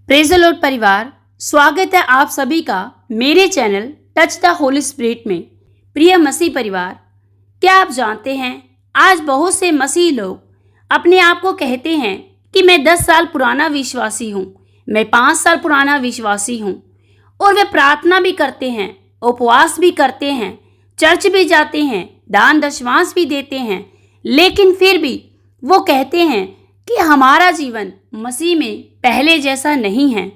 Praise the Lord परिवार, स्वागत है आप सभी का मेरे channel touch the Holi spirit में। प्रिय मसीह परिवार, क्या आप जानते हैं आज बहुत से मसीह लोग अपने आप को कहते हैं कि मैं 10 साल पुराना विश्वासी हूँ, मैं 5 साल पुराना विश्वासी हूँ, और वे प्रार्थना भी करते हैं, उपवास भी करते हैं, चर्च भी जाते हैं, दान दशमांश भी देते हैं, लेकिन फिर भी वो कहते हैं कि हमारा जीवन मसीह में पहले जैसा नहीं है।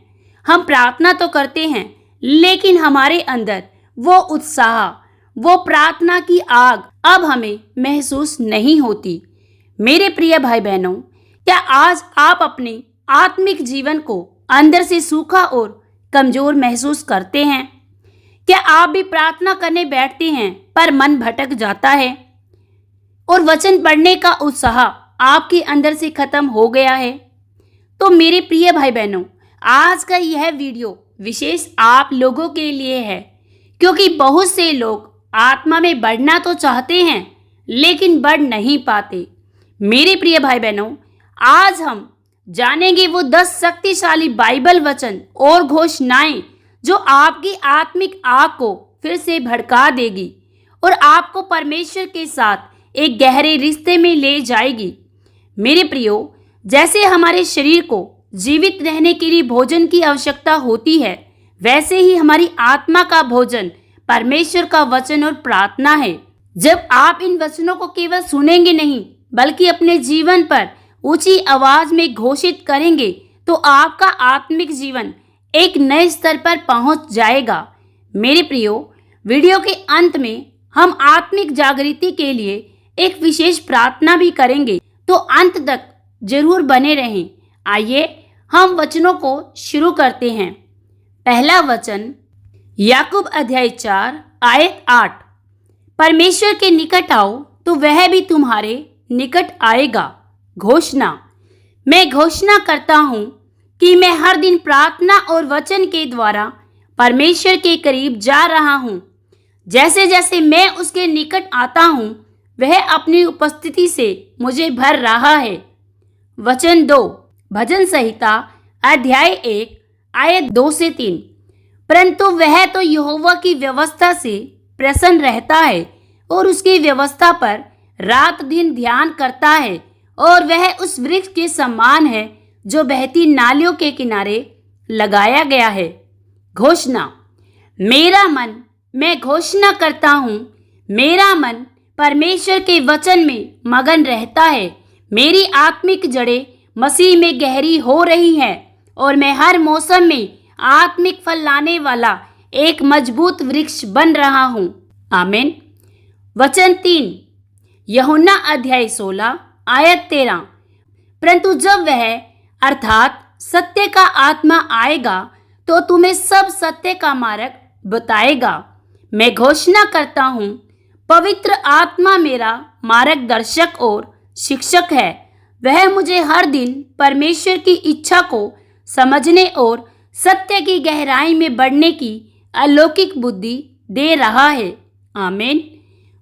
हम प्रार्थना तो करते हैं, लेकिन हमारे अंदर वो उत्साह, वो प्रार्थना की आग अब हमें महसूस नहीं होती। मेरे प्रिय भाई बहनों, क्या आज आप अपने आत्मिक जीवन को अंदर से सूखा और कमजोर महसूस करते हैं? क्या आप भी प्रार्थना करने बैठते हैं पर मन भटक जाता है और वचन पढ़ने का उत्साह आपके अंदर से खत्म हो गया है? तो मेरे प्रिय भाई बहनों, आज का यह वीडियो विशेष आप लोगों के लिए है, क्योंकि बहुत से लोग आत्मा में बढ़ना तो चाहते हैं लेकिन बढ़ नहीं पाते। मेरे प्रिय भाई बहनों, आज हम जानेंगे वो 10 शक्तिशाली बाइबल वचन और घोषणाएं जो आपकी आत्मिक आग को फिर से भड़का देगी और आपको परमेश्वर के साथ एक गहरे रिश्ते में ले जाएगी। मेरे प्रियो, जैसे हमारे शरीर को जीवित रहने के लिए भोजन की आवश्यकता होती है, वैसे ही हमारी आत्मा का भोजन परमेश्वर का वचन और प्रार्थना है। जब आप इन वचनों को केवल सुनेंगे नहीं, बल्कि अपने जीवन पर ऊंची आवाज में घोषित करेंगे, तो आपका आत्मिक जीवन एक नए स्तर पर पहुंच जाएगा। मेरे प्रियो, वीडियो के अंत में हम आत्मिक जागृति के लिए एक विशेष प्रार्थना भी करेंगे, तो अंत तक जरूर बने रहें। आइए हम वचनों को शुरू करते हैं। पहला वचन याकूब अध्याय 4 आयत 8। परमेश्वर के निकट आओ तो वह भी तुम्हारे निकट आएगा। घोषणा, मैं घोषणा करता हूँ कि मैं हर दिन प्रार्थना और वचन के द्वारा परमेश्वर के करीब जा रहा हूँ। जैसे जैसे मैं उसके निकट आता हूँ, वह अपनी उपस्थिति से मुझे भर रहा है। वचन 2 भजन संहिता अध्याय 1 आयत 2 से 3। परंतु वह तो यहोवा की व्यवस्था से प्रसन्न रहता है और उसकी व्यवस्था पर रात दिन ध्यान करता है, और वह उस वृक्ष के समान है जो बहती नालियों के किनारे लगाया गया है। घोषणा, मेरा मन, मैं घोषणा करता हूँ, मेरा मन परमेश्वर के वचन में मगन रहता है। मेरी आत्मिक जड़ें मसीह में गहरी हो रही हैं और मैं हर मौसम में आत्मिक फल लाने वाला एक मजबूत वृक्ष बन रहा हूँ। आमीन। वचन 3 यूहन्ना अध्याय 16 आयत 13। परंतु जब वह अर्थात सत्य का आत्मा आएगा तो तुम्हें सब सत्य का मार्ग बताएगा। मैं घोषणा करता हूँ, पवित्र आत्मा मेरा मार्गदर्शक और शिक्षक है। वह मुझे हर दिन परमेश्वर की इच्छा को समझने और सत्य की गहराई में बढ़ने की अलौकिक बुद्धि दे रहा है। आमीन।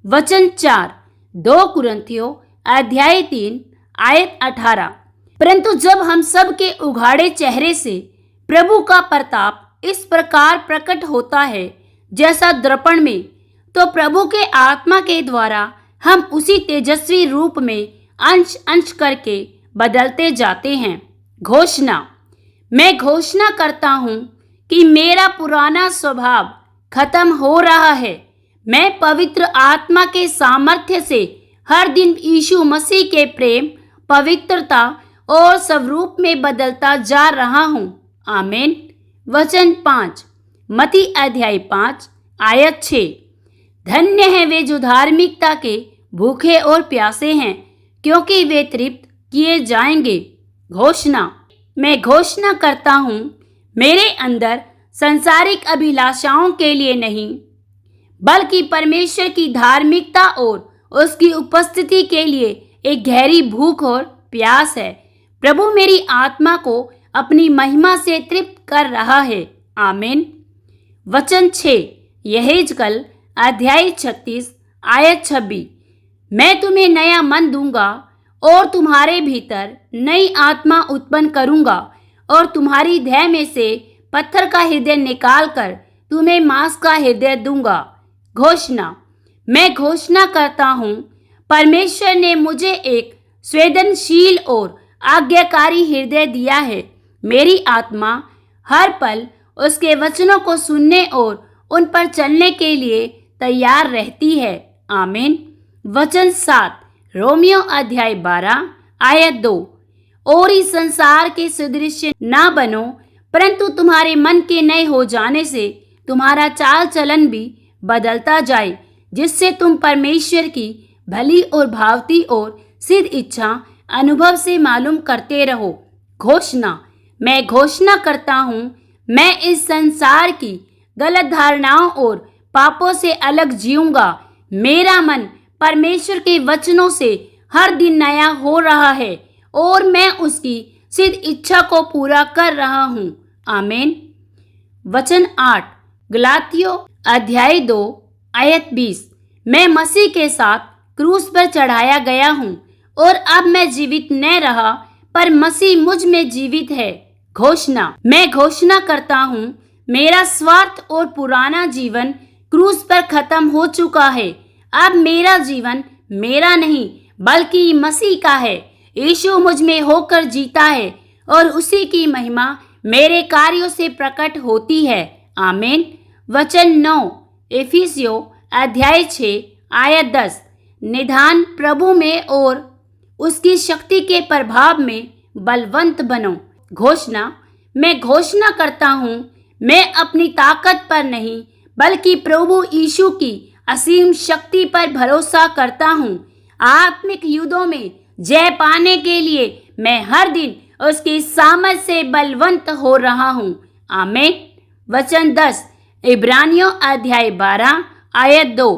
वचन 4 2 कुरिन्थियों अध्याय 3 आयत 18। परंतु जब हम सब के उघाड़े चेहरे से प्रभु का प्रताप इस प्रकार प्रकट होता है जैसा दर्पण में, तो प्रभु के आत्मा के द्वारा हम उसी तेजस्वी रूप में अंश अंश करके बदलते जाते हैं। घोषणा, मैं घोषणा करता हूँ कि मेरा पुराना स्वभाव खत्म हो रहा है। मैं पवित्र आत्मा के सामर्थ्य से हर दिन यीशु मसीह के प्रेम, पवित्रता और स्वरूप में बदलता जा रहा हूँ। आमीन। वचन 5 मत्ती अध्याय 5 आयत 6। धन्य हैं वे जो धार्मिकता के भूखे और प्यासे हैं, क्योंकि वे तृप्त किए जाएंगे। घोषणा, मैं घोषणा करता हूँ, मेरे अंदर संसारिक अभिलाषाओं के लिए नहीं, बल्कि परमेश्वर की धार्मिकता और उसकी उपस्थिति के लिए एक गहरी भूख और प्यास है। प्रभु मेरी आत्मा को अपनी महिमा से तृप्त कर रहा है। आमीन। वचन 6 यहेजकल अध्याय 36 आयत 26। मैं तुम्हें नया मन दूंगा और तुम्हारे भीतर नई आत्मा उत्पन्न करूंगा और तुम्हारी देह में से पत्थर का हृदय निकालकर तुम्हें मांस का हृदय दूंगा। घोषणा। मैं घोषणा करता हूँ, परमेश्वर ने मुझे एक संवेदनशील और आज्ञाकारी हृदय दिया है। मेरी आत्मा हर पल उसके वचनों को सुनने और उन पर चलने के लिए तैयार रहती है। आमीन। वचन 7, रोमियो अध्याय 12 आयत 2। और इस संसार के सदृश ना बनो, परंतु तुम्हारे मन के नए हो जाने से तुम्हारा चाल चलन भी बदलता जाए, जिससे तुम परमेश्वर की भली और भावती और सिद्ध इच्छा अनुभव से मालूम करते रहो। घोषणा। मैं घोषणा करता हूँ, मैं इस संसार की गलत धारणाओं और पापों से अलग जीऊंगा। मेरा मन परमेश्वर के वचनों से हर दिन नया हो रहा है और मैं उसकी सिद्ध इच्छा को पूरा कर रहा हूँ। आमीन। वचन 8, गलातियों अध्याय 2 आयत 20। मैं मसीह के साथ क्रूस पर चढ़ाया गया हूँ और अब मैं जीवित न रहा, पर मसीह मुझ में जीवित है। घोषणा। मैं घोषणा करता हूँ, मेरा स्वार्थ और पुराना जीवन क्रूस पर खत्म हो चुका है। अब मेरा जीवन मेरा नहीं बल्कि मसीह का है। यीशु मुझ में होकर जीता है और उसी की महिमा मेरे कार्यों से प्रकट होती है। आमीन। वचन 9, इफिसियों अध्याय 6 आयत 10। निधान प्रभु में और उसकी शक्ति के प्रभाव में बलवंत बनो। घोषणा। मैं घोषणा करता हूँ, मैं अपनी ताकत पर नहीं बल्कि प्रभु यीशु की असीम शक्ति पर भरोसा करता हूँ। आत्मिक युद्धों में जय पाने के लिए मैं हर दिन उसकी सामर्थ से बलवंत हो रहा हूँ। आमीन। वचन 10, इब्रानियों अध्याय 12 आयत 2।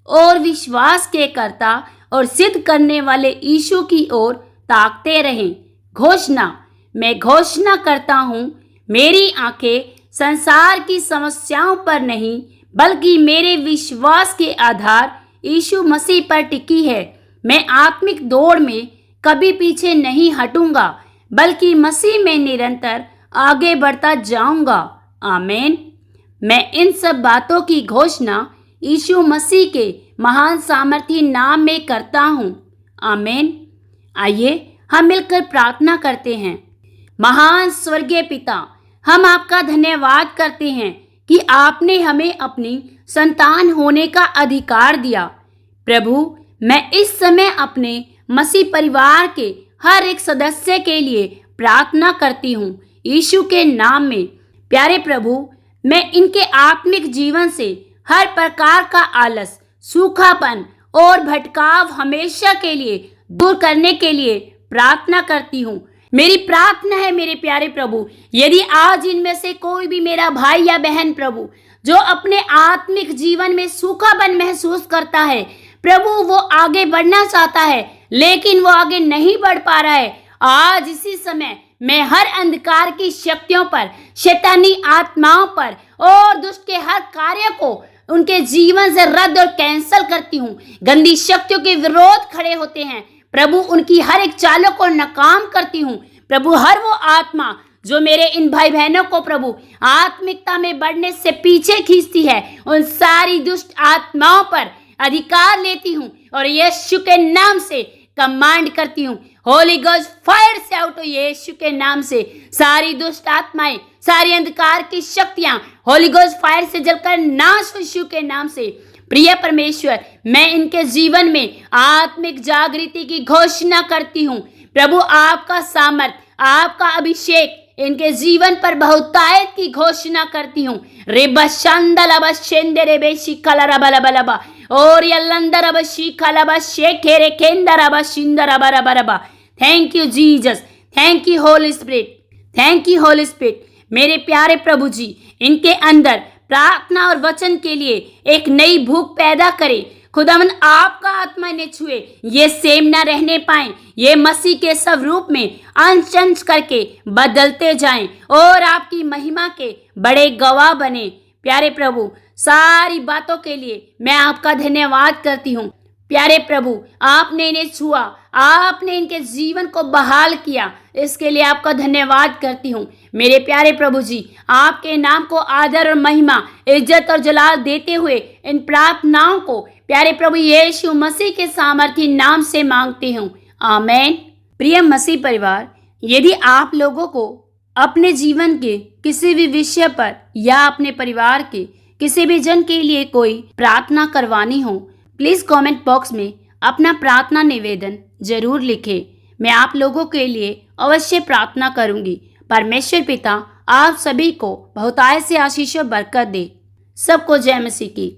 और विश्वास के कर्ता और सिद्ध करने वाले यीशु की ओर ताकते रहें। घोषणा। मैं घोषणा करता हूँ, मेरी आंखें संसार की समस्याओं पर नहीं बल्कि मेरे विश्वास के आधार यीशु मसीह पर टिकी है। मैं आत्मिक दौड़ में कभी पीछे नहीं हटूंगा बल्कि मसीह में निरंतर आगे बढ़ता जाऊंगा। आमीन। मैं इन सब बातों की घोषणा यीशु मसीह के महान सामर्थी नाम में करता हूँ। आमीन। आइए हम मिलकर प्रार्थना करते हैं। महान स्वर्गीय पिता, हम आपका धन्यवाद करते हैं कि आपने हमें अपनी संतान होने का अधिकार दिया। प्रभु, मैं इस समय अपने मसीह परिवार के हर एक सदस्य के लिए प्रार्थना करती हूँ यीशु के नाम में। प्यारे प्रभु, मैं इनके आत्मिक जीवन से हर प्रकार का आलस, सूखापन और भटकाव हमेशा के लिए दूर करने के लिए प्रार्थना करती हूँ। मेरी प्रार्थना है मेरे प्यारे प्रभु, यदि आज इनमें से कोई भी मेरा भाई या बहन प्रभु जो अपने आत्मिक जीवन में सूखापन महसूस करता है, प्रभु वो आगे बढ़ना चाहता है लेकिन वो आगे नहीं बढ़ पा रहा है, आज इसी समय मैं हर अंधकार की शक्तियों पर, शैतानी आत्माओं पर और दुष्ट के हर कार्य को उनके जीवन से रद्द और कैंसल करती हूँ। गंदी शक्तियों के विरोध खड़े होते हैं प्रभु, उनकी हर एक चालों को नाकाम करती हूँ। प्रभु, हर वो आत्मा जो मेरे इन भाई बहनों को प्रभु आत्मिकता में बढ़ने से पीछे खींचती है, उन सारी दुष्ट आत्माओं पर अधिकार लेती हूँ और यीशु के नाम से कमांड करती हूँ। होली गोस्ट फायर से आउट हो यीशु के नाम से। सारी दुष्ट आत्माएं, सारी अंधकार की शक्तियां होली गोस्ट फायर से जलकर नाश हो यीशु के नाम से। प्रिय परमेश्वर, मैं इनके जीवन में आत्मिक जागृति की घोषणा करती हूँ। प्रभु, आपका सामर्थ, आपका अभिषेक इनके जीवन पर बहुतायत की घोषणा करती हूँ। रेबा शांदलाबा शेंदरेबे शिखलरबलबलबा और यल्लंदरबा शिखलबा शेखेरे केंदरबा शिंदरबरबरबा। Thank you Jesus, thank you holy spirit, thank you holy spirit. मेरे प्यारे प्रभु जी, इनके अंदर प्रार्थना और वचन के लिए एक नई भूख पैदा करे। खुदावन, आपका आत्मा इन्हें छुए, ये सेम ना रहने पाए, ये मसीह के स्वरूप में अंश अंश करके बदलते जाएं और आपकी महिमा के बड़े गवाह बने। प्यारे प्रभु, सारी बातों के लिए मैं आपका धन्यवाद करती हूँ। प्यारे प्रभु, आपने इन्हें छुआ, आपने इनके जीवन को बहाल किया, इसके लिए आपका धन्यवाद करती हूँ। मेरे प्यारे प्रभु जी, आपके नाम को आदर और महिमा, इज्जत और जलाल देते हुए इन प्रार्थनाओं को प्यारे प्रभु यीशु मसीह के सामर्थी नाम से मांगती हूँ, आमीन। प्रिय मसीह परिवार, यदि आप लोगों को अपने जीवन के किसी भी विषय पर या अपने परिवार के किसी भी जन के लिए कोई प्रार्थना करवानी हो, प्लीज कमेंट बॉक्स में अपना प्रार्थना निवेदन जरूर लिखें। मैं आप लोगों के लिए अवश्य प्रार्थना करूंगी। परमेश्वर पिता आप सभी को बहुतायत से आशीष और बरकत दे। सबको जय मसीह की।